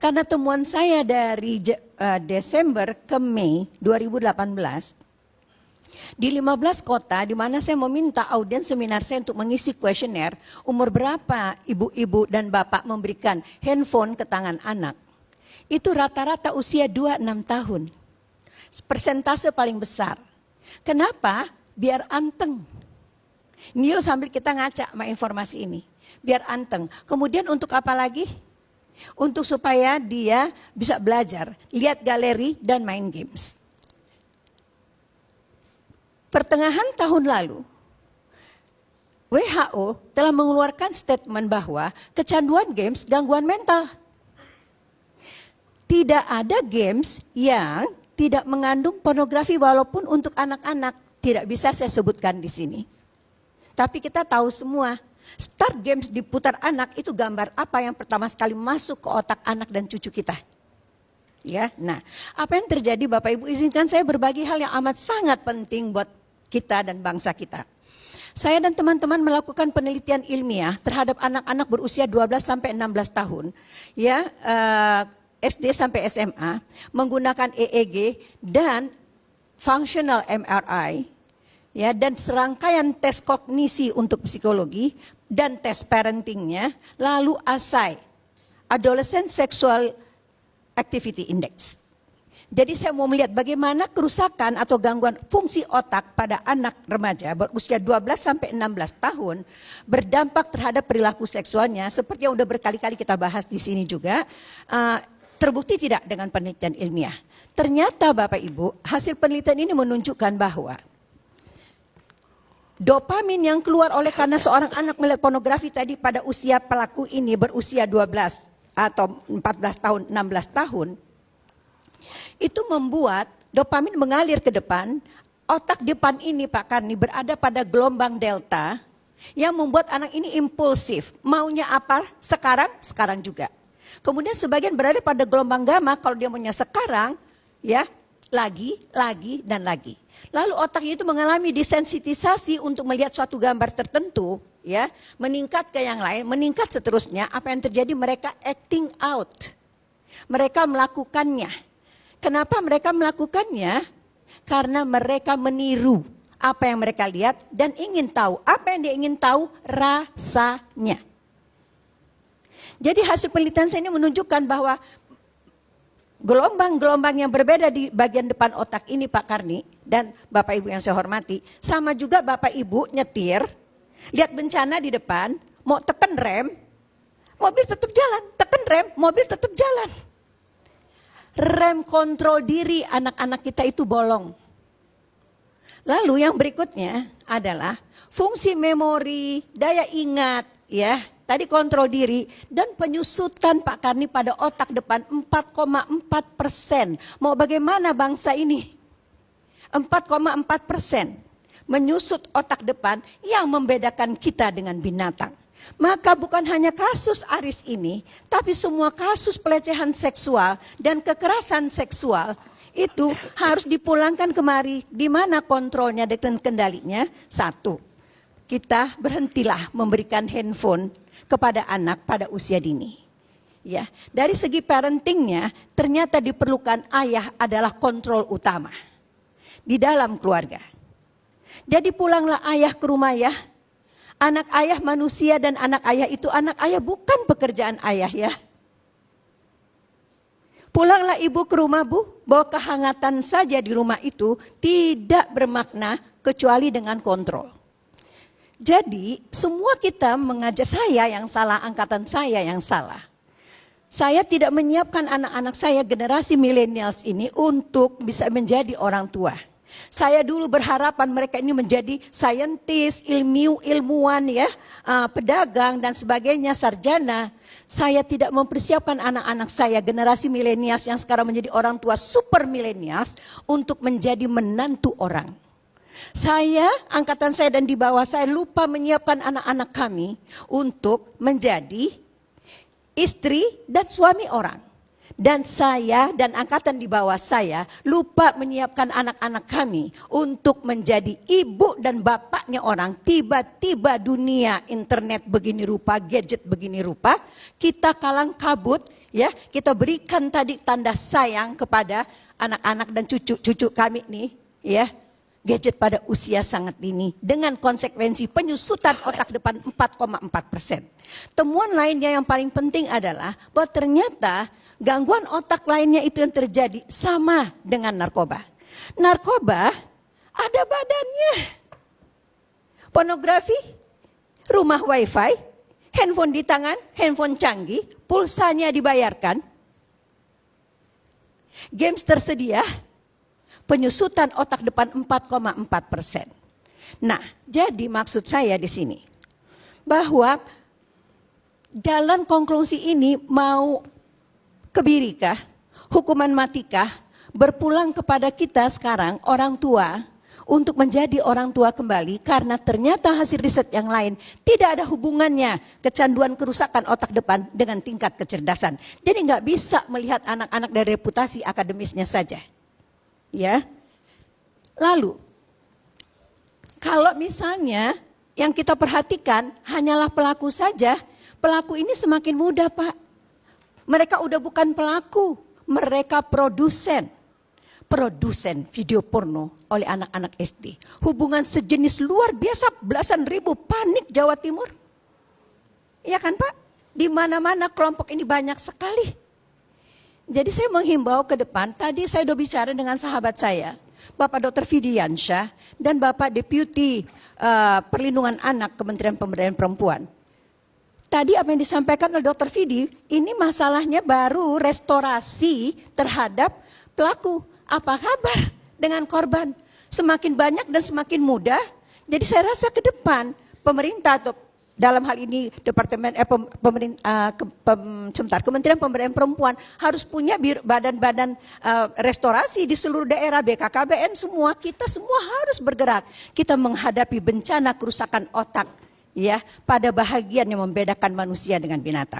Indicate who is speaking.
Speaker 1: Karena temuan saya dari Desember ke Mei 2018, di 15 kota di mana saya meminta audiens seminar saya untuk mengisi kuesioner, umur berapa ibu-ibu dan bapak memberikan handphone ke tangan anak. Itu rata-rata usia 2-6 tahun. Persentase paling besar. Kenapa? Biar anteng. Nio sambil kita ngaca sama informasi ini. Biar anteng. Kemudian untuk apa lagi? Untuk supaya dia bisa belajar, lihat galeri dan main games. Pertengahan tahun lalu, WHO telah mengeluarkan statement bahwa kecanduan games gangguan mental. Tidak ada games yang tidak mengandung pornografi walaupun untuk anak-anak. Tidak bisa saya sebutkan di sini. Tapi kita tahu semua. Start games diputar anak itu gambar apa yang pertama sekali masuk ke otak anak dan cucu kita. Ya, nah, apa yang terjadi Bapak Ibu, izinkan saya berbagi hal yang amat sangat penting buat kita dan bangsa kita. Saya dan teman-teman melakukan penelitian ilmiah terhadap anak-anak berusia 12 sampai 16 tahun, ya, SD sampai SMA menggunakan EEG dan functional MRI. Ya, dan serangkaian tes kognisi untuk psikologi dan tes parentingnya, lalu ASI, Adolescent Sexual Activity Index. Jadi saya mau melihat bagaimana kerusakan atau gangguan fungsi otak pada anak remaja berusia 12 sampai 16 tahun berdampak terhadap perilaku seksualnya, seperti yang udah berkali-kali kita bahas di sini juga, terbukti tidak dengan penelitian ilmiah. Ternyata Bapak Ibu, hasil penelitian ini menunjukkan bahwa dopamin yang keluar oleh karena seorang anak melihat pornografi tadi pada usia pelaku ini berusia 12 atau 14 tahun, 16 tahun, itu membuat dopamin mengalir ke depan. Otak depan ini Pak Karni berada pada gelombang delta yang membuat anak ini impulsif. Maunya apa? Sekarang, sekarang juga. Kemudian sebagian berada pada gelombang gamma, kalau dia maunya sekarang, ya, lagi, dan lagi. Lalu otaknya itu mengalami desensitisasi untuk melihat suatu gambar tertentu, ya, meningkat ke yang lain, meningkat seterusnya. Apa yang terjadi? Mereka acting out. Mereka melakukannya. Kenapa mereka melakukannya? Karena mereka meniru apa yang mereka lihat dan ingin tahu. Apa yang dia ingin tahu? Rasanya. Jadi hasil penelitian saya ini menunjukkan bahwa gelombang-gelombang yang berbeda di bagian depan otak ini Pak Karni dan Bapak Ibu yang saya hormati, sama juga Bapak Ibu nyetir, lihat bencana di depan, mau tekan rem, mobil tetap jalan, tekan rem, mobil tetap jalan. Rem kontrol diri anak-anak kita itu bolong. Lalu yang berikutnya adalah fungsi memori, daya ingat, ya. Tadi kontrol diri dan penyusutan Pak Karni pada otak depan 4,4%. Mau bagaimana bangsa ini? 4,4% menyusut otak depan yang membedakan kita dengan binatang. Maka bukan hanya kasus Aris ini, tapi semua kasus pelecehan seksual dan kekerasan seksual itu harus dipulangkan kemari. Di mana kontrolnya dan kendalinya? Satu, kita berhentilah memberikan handphone kepada anak pada usia dini. Ya, dari segi parentingnya ternyata diperlukan ayah adalah kontrol utama di dalam keluarga. Jadi pulanglah ayah ke rumah ya. Anak ayah manusia dan anak ayah itu anak ayah bukan pekerjaan ayah ya. Pulanglah ibu ke rumah bu, bahwa kehangatan saja di rumah itu tidak bermakna kecuali dengan kontrol. Jadi semua kita mengajar, saya yang salah, angkatan saya yang salah. Saya tidak menyiapkan anak-anak saya generasi milenials ini untuk bisa menjadi orang tua. Saya dulu berharapan mereka ini menjadi saintis, ilmuwan ya, pedagang dan sebagainya, sarjana. Saya tidak mempersiapkan anak-anak saya generasi milenials yang sekarang menjadi orang tua super milenials untuk menjadi menantu orang. Saya, angkatan saya dan di bawah saya lupa menyiapkan anak-anak kami untuk menjadi istri dan suami orang. Dan saya dan angkatan di bawah saya lupa menyiapkan anak-anak kami untuk menjadi ibu dan bapaknya orang. Tiba-tiba dunia internet begini rupa, gadget begini rupa, kita kalang kabut, Ya, kita berikan tadi tanda sayang kepada anak-anak dan cucu-cucu kami nih, ya. Gadget pada usia sangat dini dengan konsekuensi penyusutan otak depan 4,4%. Temuan lainnya yang paling penting adalah bahwa ternyata gangguan otak lainnya itu yang terjadi sama dengan narkoba. Narkoba ada badannya. Pornografi, rumah wifi, handphone di tangan, handphone canggih, pulsanya dibayarkan. Games tersedia, penyusutan otak depan 4,4%. Nah, jadi maksud saya di sini bahwa jalan konklusi ini mau kebirikah, hukuman matikah, berpulang kepada kita sekarang orang tua untuk menjadi orang tua kembali karena ternyata hasil riset yang lain tidak ada hubungannya kecanduan kerusakan otak depan dengan tingkat kecerdasan. Jadi nggak bisa melihat anak-anak dari reputasi akademisnya saja. Ya, lalu kalau misalnya yang kita perhatikan hanyalah pelaku saja, pelaku ini semakin mudah, Pak. Mereka udah bukan pelaku, mereka produsen video porno oleh anak-anak SD. Hubungan sejenis luar biasa, belasan ribu, panik Jawa Timur. Iya kan Pak? Di mana-mana kelompok ini banyak sekali. Jadi saya menghimbau ke depan, tadi saya sudah bicara dengan sahabat saya, Bapak Dr. Fidiansyah dan Bapak Deputi Perlindungan Anak Kementerian Pemberdayaan Perempuan. Tadi apa yang disampaikan oleh Dr. Fidi, ini masalahnya baru restorasi terhadap pelaku. Apa kabar dengan korban? Semakin banyak dan semakin mudah. Jadi saya rasa ke depan pemerintah atau dalam hal ini Kementerian Pemberdayaan Perempuan harus punya badan-badan restorasi di seluruh daerah, BKKBN semua, kita semua harus bergerak. Kita menghadapi bencana kerusakan otak ya pada bahagian yang membedakan manusia dengan binatang.